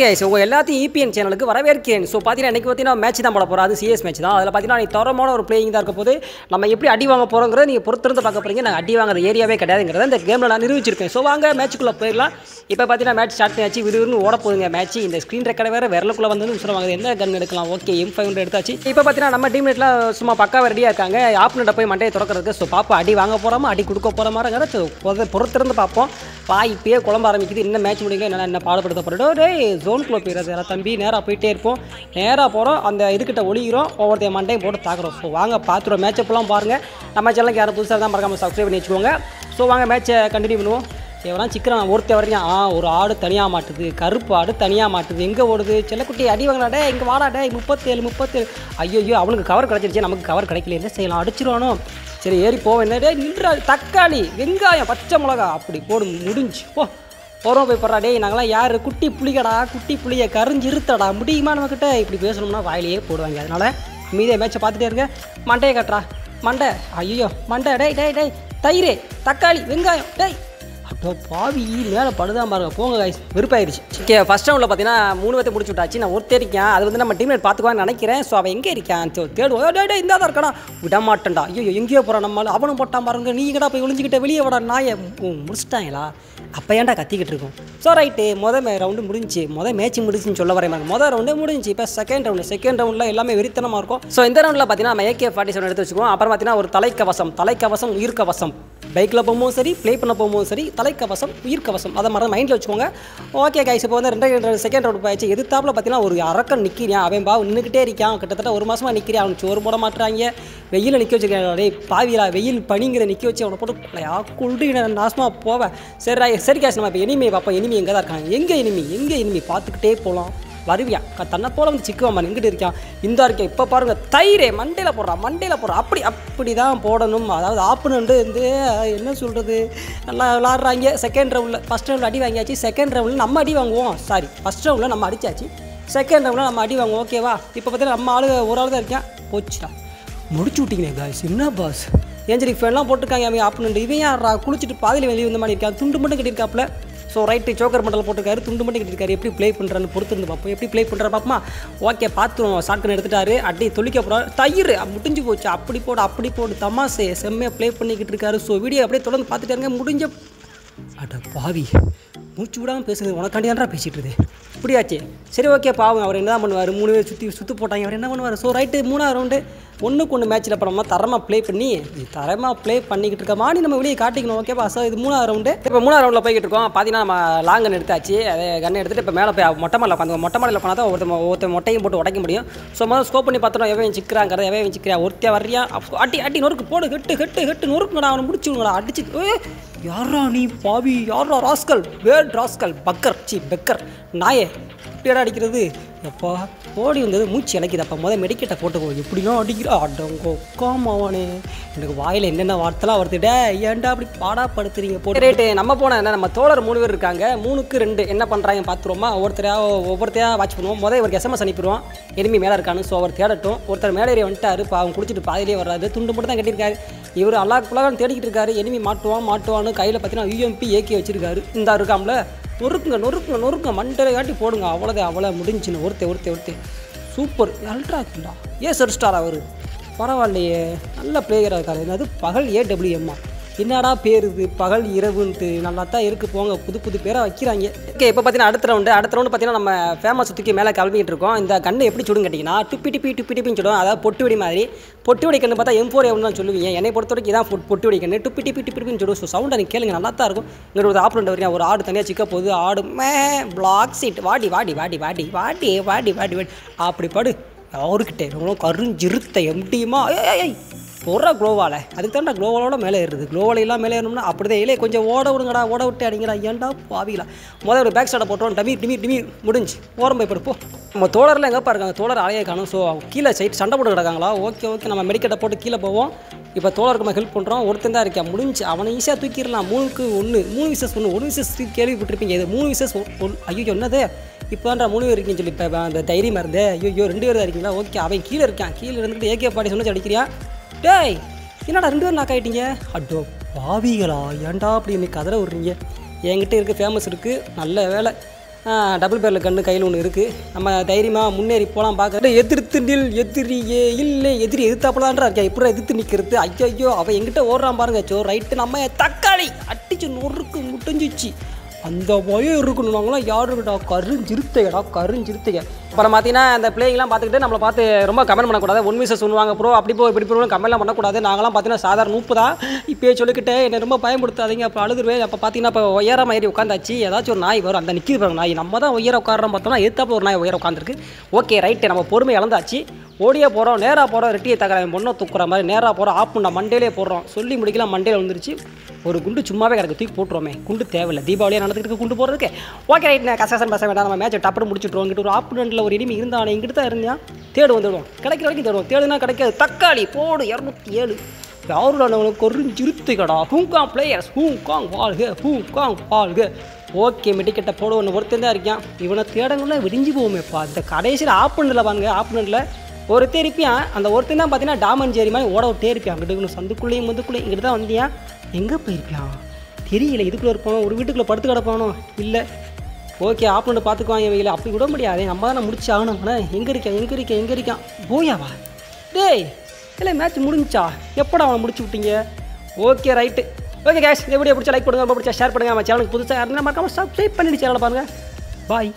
guys, உங்க எல்லாத்தையும் EPN சேனலுக்கு வரவேற்கிறேன். ஸோ பார்த்தீங்கன்னா இன்றைக்கி பார்த்தீங்கன்னா மேட்ச் தான் போட போகிறோம். அது சிஎஸ் மேட்ச் தான். அதில் பார்த்தீங்கன்னா நீ தரமான ஒரு பிளேயிங் தான் இருக்க போது நம்ம எப்படி அடி வாங்க போகிறோங்கிறத நீங்கள் பொறுத்திருந்து பார்க்க போகிறீங்க. நான் அடி வாங்குற ஏரியாவே கிடையாதுங்கிறத இந்த கேமில் நான் நிரூபிச்சிருக்கேன். ஸோ வாங்க மேட்ச்சுக்குள்ளே போயிடலாம். இப்போ பார்த்தீங்கன்னா மேட்ச் ஸ்டார்ட் பண்ணியாச்சு. விறுவிறுன்னு ஓட போகுதுங்க மேட்ச். இந்த ஸ்க்ரீன் ரெக்கார்டு வேறு விரலுக்குள்ளே வந்து சொல்லுவாங்க என்ன கன் எடுக்கலாம். ஓகே M500 எடுத்தாச்சு. இப்போ பார்த்தீங்கன்னா நம்ம டீம்மேட்லாம் சும்மா பக்காவாக ரெடியாக இருக்காங்க. ஆப்னெட்டை போய் மண்டையை திறக்கிறதுக்கு. ஸோ பாப்பா அடி வாங்க போகிறோமா அடி கொடுக்க போகிற மாதிரிங்கிறத பொறுத்திருந்து பார்ப்போம். இப்பயே குழம்ப ஆரம்பிக்குது. என்ன மேட்ச் முடியல என்ன பாடுபடுத்த போகிறோம். டே ஜோனுக்குள்ளே போயிடுறது தம்பி. நேராக போயிட்டே இருப்போம். நேராக போகிறோம். அந்த இதுக்கிட்ட ஒழிகிறோம். ஒவ்வொருத்தையும் மண்டையும் போட்டு தாக்குறோம். ஸோ வாங்க பார்த்துருவோம். மேட்சப்பெல்லாம் பாருங்கள். நம்ம சேனலுக்கு யாரும் புதுசாக தான் மறக்காமல் சப்ஸ்கிரைப் பண்ணி வச்சுக்கோங்க. ஸோ வாங்க மேட்சை கண்டினியூ பண்ணுவோம். எவனா சிக்கன் ஒருத்த வரையும் ஒரு ஆடு தனியாக மாட்டுது. கருப்பு ஆடு தனியாக மாட்டுது. எங்கே ஓடுது செல்லக்குட்டி அடி வாங்கலாடே. இங்கே வாடாடே 37 ஐயோ அவனுக்கு கவர் கிடச்சிருச்சு. நமக்கு கவர் கிடைக்கல. என்ன செய்யலாம் அடிச்சிருவானோ. சரி ஏறி போவேன். என்னடே நின்றா. தக்காளி வெங்காயம் பச்சை மிளகா அப்படி போடு முடிஞ்சு போகிறோம் போய் போடுறா. டே நாங்களாம் யார் குட்டி புளிகடா குட்டி புளியை கரிஞ்சு இருத்தடா முடியுமா நம்மக்கிட்ட இப்படி பேசணும்னா வாயிலேயே போடுவாங்க. அதனால் மீதே மேட்சை பார்த்துட்டே இருங்க. மண்டையை கட்டுறா மண்டை. ஐயோ மண்டை. டேய் டேய் டேய் தயிரே தக்காளி வெங்காயம் டேய் அப்போ பாவி மேலே படுதான் பாருங்க. போங்க கைஸ் வெறுப்பாயிருச்சு. ஓகே ஃபஸ்ட் ரவுண்டில் பார்த்தீங்கன்னா 3 பேர்த்தை முடிச்சு விட்டாச்சு. நான் ஒருத்தர் இருக்கேன். அது வந்து நம்ம டீம்மேட் பார்த்துக்குவான்னு நினைக்கிறேன். ஸோ அவன் எங்கே இருக்கான் தேடுவோம். டே இந்த தான் இருக்கானா விடமாட்டேன்டா. ஐயோ எங்கேயோ போகிறான் நம்மளால். அவனும் போட்டான் பாருங்க. நீ கிட்ட போய் ஒளிஞ்சிக்கிட்ட வெளியே விட நாயை முடிச்சிட்டாங்களா. அப்போ ஏன்டா கத்திக்கிட்டு இருக்கோம். ஸோ ரைட்டு ரவுண்டு முடிஞ்சு மேட்ச் முடிஞ்சுன்னு சொல்ல வரேன். ரவுண்டு முடிஞ்சு. இப்போ செகண்ட் ரவுண்டில் எல்லாமே வெறித்தனமாக இருக்கும். ஸோ இந்த ரவுண்டில் பார்த்தீங்கன்னா நம்ம AK-47 எடுத்து வச்சுக்குவோம். அப்புறம் பார்த்தீங்கன்னா ஒரு தலைக்கவசம் உயிர்க்கவசம். பைக்கில் போகும்போது சரி ப்ளே பண்ண போகும்போது சரி தலைக்கவசம் உயிர்க்கவசம் அதை மாதிரி மைண்டில் வச்சுக்கோங்க. ஓகே கைஸ் இப்போ வந்து செகண்ட் ரவுண்ட் போயிடுச்சு. எதிர்த்தாப்பில் பார்த்தீங்கன்னா ஒரு அரக்கன் நிற்கிறான். அவன் நின்றுக்கிட்டே இருக்கான். கிட்டத்தட்ட 1 மாதமாக நிற்கிறான். அவனுக்கு சோறு போட மாட்டுறாங்க. வெயிலில் நிற்க வச்சுருக்காங்க. பாவிலா வெயில் பனிங்கிற நிற்க வச்சு அவனை போட்டு குள்டு நாசமாக போவேன். சரி கேஸ் நம்ம இப்போ எனிமையை பார்ப்போம். எனிமி எங்கே தான் இருக்காங்க. எங்கே எனிமி பார்த்துக்கிட்டே போகலாம். வருவியா தன்னை போல வந்து சிக்குவான். எங்கிட்ட இருக்கான் இந்த இருக்கேன். இப்போ பாருங்கள் தயிரே மண்டையில் போடுறான். அப்படி தான் போடணும். அதாவது ஆப்புன்னு வந்து என்ன சொல்கிறது நல்லா விளாட்றாங்க. செகண்ட் ரவுண்டில் ஃபஸ்ட் ரவுண்டில் அடி வாங்கியாச்சு. செகண்ட் ரவுண்டில் நம்ம அடி வாங்குவோம். ஃபஸ்ட் ரவுண்டில் நம்ம அடித்தாச்சு. செகண்ட் ரவுண்டில் நம்ம அடி வாங்குவோம். ஓகேவா. இப்போ பார்த்தீங்கன்னா நம்ம ஒரு ஆள் தான் இருக்கேன். போச்சுடா முடிச்சு விட்டிங்களே காய்ஸ். என்ன பாஸ் ஏஞ்சரி ஃபேன்லாம் போட்டிருக்காங்க. அவங்க ஆப்புன்னு இவன் யாரா குளிச்சுட்டு பாதியில் வெளியே வந்த மாதிரி இருக்கான். துண்டு மட்டும் கட்டியிருக்காப்புல. ஸோ ரைட்டு சோக்கர் மண்டல் போட்டிருக்காரு. துண்டு மட்டும் கட்டிருக்காரு. எப்படி ப்ளே பண்ணுறான்னு பொறுத்து பார்ப்போம். எப்படி ப்ளே பண்ணுற பார்ப்போமா. ஓகே பார்த்துருவோம். ஷாட்கன் எடுத்துட்டாரு. அடி தொளிக்க போகிறார். தயிர் முடிஞ்சு போச்சு. அப்படி போடு தமாசே செம்மையாக ப்ளே பண்ணிக்கிட்டு இருக்காரு. ஸோ வீடியோ அப்படியே தொடர்ந்து பார்த்துட்டு இருங்க. முடிஞ்ச அட பாவி மூச்சு விடாமல் பேசுகிறது உனக்காண்டியான்றா பேசிகிட்டு இருக்குது. இப்படியாச்சு சரி ஓகே பாவம். அவர் என்ன தான் பண்ணுவார். 3 பேர் சுற்றி போட்டாங்க. அவர் என்ன பண்ணுவார். ஸோ ரைட்டு 3ஆவது ரவுண்டு 1-1 மேட்ச்சில் அப்புறம் நம்ம தரமாக ப்ளே பண்ணிக்கிட்டு இருக்க மாதிரி நம்ம வெளியே காட்டிக்கணும். ஓகேப்பா. ஸோ இது 3ஆவது ரவுண்டு. இப்போ 3ஆவது ரவுண்டில் போய்கிட்டு இருக்கோம். பார்த்தீங்கன்னா நம்ம லாங் கன் எடுத்தாச்சு. அதே கன் எடுத்துகிட்டு இப்போ மேலே போய் மொட்டை மாடியில் போனால் தான் ஒருத்தர் மொட்டையும் போட்டு உடைக்க முடியும். ஸோ முதல்ல ஸ்கோப் பண்ணி பார்த்தோம். எவன் சிக்கிறான் ஒருத்தியா வர்றியா அடி நொறுக்கு போடு ஹெட்டு நொறுக்குங்கடா. அவனை முடிச்சுங்கடா அடிச்சு. யாரா நீ பாவி யாரா ராஸ்கல் பெக்கர் நாயே இப்படியா அடிக்கிறது. எப்பா ஓடி வந்தது மூச்சு இழைக்குது. அப்போ மெடிக்கெட்டை போட்டுக்கோ. எப்படிலாம் அடிக்கிறா அடங்கோ காமாவானே. எனக்கு வாயில் என்னென்ன வார்த்தைலாம் வருதுடே. ஏன்டா அப்படி பாடாப்படுத்துறீங்க போட்டு ரேட்டு. நம்ம போனால் என்ன நம்ம தோழர் 3 பேர் இருக்காங்க. 3க்கு 2 என்ன பண்ணுறாங்க பார்த்துருவோமா. ஒவ்வொருத்தையாக வாட்ச் பண்ணுவோம். இவருக்கு SMS அனுப்பிடுவோம். எனிமி மேலே இருக்கான்னு. ஸோ அவர் தேடட்டும். ஒருத்தர் மேலே ஏறி வந்துட்டாரு. அவங்க குளிச்சுட்டு பாதிலே வர்றாரு. துண்டு மட்டும் தான் கட்டியிருக்காரு. இவர் அல்லாக்குள்ளாக தேடிக்கிட்டு இருக்காரு. எனிமி மாட்டுவான்னு கையில் பார்த்தீங்கன்னா UMP AK வச்சிருக்காரு. இந்த இருக்காமல நொறுக்குங்க மண்டையில் காட்டி போடுங்க. அவ்வளோ முடிஞ்சுன்னு ஒருத்தே சூப்பர் அல்ட்ராக்குண்டா. செட் ஸ்டார் அவர் பரவாயில்லையே நல்ல பிளேயராக இருக்காரு. என்னது பகல் AWM என்னடா பேர் இது பகல் இரவுன்ட்டு நல்லா தான் இருக்குது. போங்க புது பேராக வைக்கிறாங்க. ஓகே இப்போ பார்த்தீங்கன்னா அடுத்த ரவுண்டு பார்த்தீங்கன்னா நம்ம ஃபேமஸ் தூக்கி மேலே கிளம்பிக்கிட்டு இருக்கோம். இந்த கண்ணை எப்படி சுடுன்னு கேட்டிங்கன்னா டுப்பின்னு சொல்லுவோம். அதாவது பொட்டு வெடி மாதிரி. பொட்டு வெடி கண்ணு பார்த்தா M4A1 தான் சொல்லுவீங்க. என்னை பொறுத்த வரைக்கும் இதான் பொட்டு வெடி கண்ணு. டுப்பின்னு சொல்லுவோம். ஸோ சவுண்டை நீங்கள் கேளுங்க நல்லா தான் இருக்கும். இங்கே ஒரு ஆப்ரண்ட் வரீங்க. ஒரு ஆடு தனியாக சிக்க போகுது. ஆடு பிளாக் சீட் வாடி அப்படி படு அவருக்கிட்டே ரொம்ப கருஞ்சிருத்த எம்டியுமா போடுறா க்ளோவால். அதுக்கு தான்டா க்ளோவாலோட மேலே ஏறுது. க்ளோவாலெல்லாம் மேலே ஏறணும்னா அப்படிதான் இல்லையே கொஞ்சம் ஓட விட்டு அடிங்கடா. ஏன்டா பாவிங்களா. ஒரு பேக் ஸ்டார்ட்டை போட்டோம். டிமீர் முடிஞ்சு ஓரம் போய் படுப்போம். நம்ம தோழரில் எங்கேப்பா இருக்காங்க. தோழர் அலையே காணும். ஸோ கீழே சண்டை போட்டு கிடக்காங்களா. ஓகே நம்ம மெடிக்கெட்டை போட்டு கீழே போவோம். இப்போ தோழருக்கு நம்ம ஹெல்ப் பண்ணுறோம். ஒருத்தன் தான் இருக்கேன். முடிஞ்சு அவனை ஈஸியாக தூக்கிடலாம். 3க்கு 1 3 vs 3 கேள்விப்பட்டிருப்பீங்க. இது 3 vs 1 ஐயோ என்னது இப்போ தான்டா 3 பேர் இருக்கீங்கன்னு சொல்லி இப்போ அந்த தைரியமாக இருந்தே. ஐயோ 2 பேர் தான் இருக்கீங்களா. ஓகே அவன் கீழே இருக்கான். கீழே இருந்துக்கிட்டு AK-47 அடிக்கிறியா. டேய் என்னடா 2 பேர் நாக் ஆகிட்டீங்க. அட்டோ பாவிகளா ஏன்டா அப்படி இன்னைக்கு கதற விட்றீங்க. என்கிட்ட இருக்குது ஃபேமஸ் இருக்குது. நல்ல வேலை டபுள் பேரில் கன்று கையில் ஒன்று இருக்குது. நம்ம தைரியமாக முன்னேறி போகலாம் பார்க்க. எதிர்த்து நில் எதிரியே இல்லை எதிரி எதிர்த்தாப்பலான்றா இருக்கா. எப்படி எதிர்த்து நிற்கிறது? ஐயோ அவன் எங்கிட்ட ஓடுறான் பாருங்க. சோ ரைட்டு நம்ம தக்காளி அடிச்சு நொறுக்கு முட்டிஞ்சிச்சு. அந்த பயம் இருக்கணும். நாங்களாம் யாருக்கிட்டா கருஞ்சிருத்தையா. அப்புறம் பார்த்தீங்கன்னா அந்த பிளேயிங்லாம் பார்த்துக்கிட்டு நம்மளை பார்த்து ரொம்ப கமெண்ட் பண்ணக்கூடாது. 1 vs சொல்லுவாங்க ப்ரோ அப்படி போ இப்படி போகணும் கமெண்ட்லாம் பண்ணக்கூடாது. நாங்களாம் பார்த்தீங்கன்னா சாதாரண 30 தான். இப்போயே சொல்லிக்கிட்டே என்னை ரொம்ப பயன்படுத்தாதீங்க. அப்போ அழுதுருவேன். அப்போ பார்த்தீங்கன்னா இப்போ உயரமாக ஏறி உட்காந்தாச்சு. ஏதாச்சும் ஒரு நாய் வரும். அந்த நிற்கிது பாருங்க நாய். நம்ம தான் உயர உட்காரோம் பார்த்தோம்னா எத்தாப்புல ஒரு நாய் உயர உட்காந்துருக்கு. ஓகே ரைட்டு நம்ம பொறுமை இழந்தாச்சு. ஓடியே போகிறோம் நேராக போகிறோம். ரெட்டியை தகர பொண்ணை தூக்குற மாதிரி நேராக போகிறோம். ஆப் பண்ண மண்டேலே போடுறோம். சொல்லி முடிக்கலாம் மண்டேல வந்துருச்சு. ஒரு குண்டு சும்மாவே கிடக்கு தூக்கி போட்டுருவோமே. குண்டு தேவையில்லை. தீபாவளியாக நடந்துக்கிட்டு குண்டு போடுறதுக்கு. ஓகே ரைட் நான் கசகசன் பேச வேண்டாம். நம்ம மேட்சை டப்புன்னு முடிச்சுட்ருவோம். இங்கிட்ட ஒரு ஆப்போனண்ட்டில் ஒரு இனிமே இருந்தானே இங்கிட்ட தான் இருந்தான். தேடு வந்துடுவோம். கிடைக்கிற வரைக்கும் தேடுவோம். தேடுனா கிடைக்காது. தக்காளி போடு 207. யாரும் கொறிஞ்சிருத்துக்கடா. ஹூங்காங் பிளேயர்ஸ் ஹூங்காங் வாழ்க. ஓகே மெடிக்கெட்டை போட ஒருத்தன் தான் இருக்கான். இவனை தேடங்குள்ள விடிஞ்சு போவோமேப்பா. இந்த கடைசியில் ஆப்போனண்ட்டில் பாருங்க. ஆப்போனண்ட்டில் ஒருத்தர் இருப்பியான். அந்த ஒருத்தன் தான் பார்த்தீங்கன்னா டாமன் ஜேரி மாதிரி ஓட விட்டே இருப்பியான். அங்கிட்டு சந்துக்குள்ளேயும் முந்துக்குள்ளேயும் இங்கிட்டு தான் வந்தியான். எங்கே போயிருப்பியான் தெரியல. இதுக்குள்ளே இருப்பானோ ஒரு வீட்டுக்குள்ளே படுத்து கிடப்பானோ இல்லை. ஓகே ஆப்போனண்ட் பார்த்துக்குவாங்க இவங்கள. அப்படி விட முடியாது. நம்ம தானே முடிச்சு ஆகணும். எங்கே இருக்கான் போயாவா டேய் இல்லை மேட்ச் முடிஞ்சா எப்படா அவனை முடிச்சு விட்டீங்க. Okay right. ஓகே கேஷ் இந்த வீடியோ பிடிச்சா லைக் பண்ணுங்கள். ரொம்ப பிடிச்சா ஷேர் பண்ணுங்கள். நம்ம சேனலுக்கு புதுசாக யாருன்னா மறக்காமல் சப்ஸ்கிரைப் பண்ணிட்டு சேனலை பாருங்கள். பாய்.